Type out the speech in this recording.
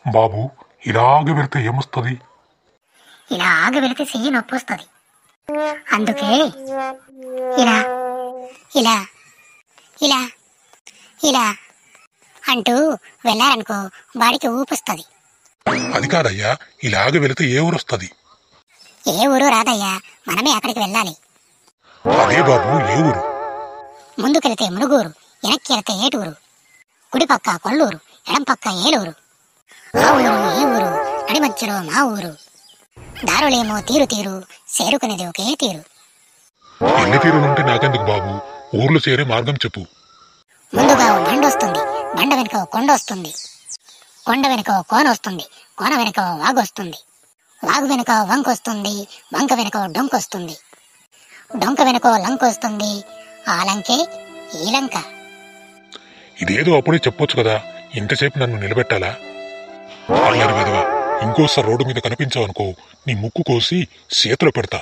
బాబు ఇలాగ వెళితే ఏమొస్తుంది? ఇలాగ వెళితే చెయ్యి నొప్పి వస్తుంది. అందుకే ఇలా ఇలా ఇలా ఇలా అంటూ వెళ్ళారనుకో వాడికి ఊపొస్తుంది. అది కాదయ్యా, ఇలాగ వెళితే ఏ ఊరు వస్తుంది? ఏ ఊరు రాదయ్యా, మనమే అక్కడికి వెళ్ళాలి. అదే బాబు, ఏ ఊరు? ముందుకెళితే మునుగూరు, వెనక్కి వెళితే ఏటూరు, కుడి పక్క కొల్లూరు, ఎడం పక్క ఏలూరు. ఆ ఊరు ఈ ఊరు, నడి మధ్యలో మా ఊరు. దారులేమో తీరు తీరు, చేరుకునేది ఒకే తీరు. ఎన్ని తీరులుంటే నాకెందుకు బాబు, ఊర్లు చేరే మార్గం చెప్పు. ముందుగా ఓ బండ వస్తుంది, బండ వెనుక ఓ కొండ వస్తుంది, కొండ వెనుక ఓ కోన వస్తుంది, కోన వెనుక ఓ వాగు వస్తుంది, వాగు వెనుక ఓ వంక వస్తుంది, వంక వెనుక ఓ డొంక వస్తుంది, డొంక వెనుక ఓ లంక వస్తుంది. ఆ లంకే ఈ లంక. ఇదేదో అప్పుడే చెప్పొచ్చు కదా, ఇంతసేపు నన్ను నిలబెట్టాలా? అల్లరి వెదవా, ఇంకోసారి రోడ్డు మీద కనిపించావనుకో నీ ముక్కు కోసి చేతిలో పెడతా.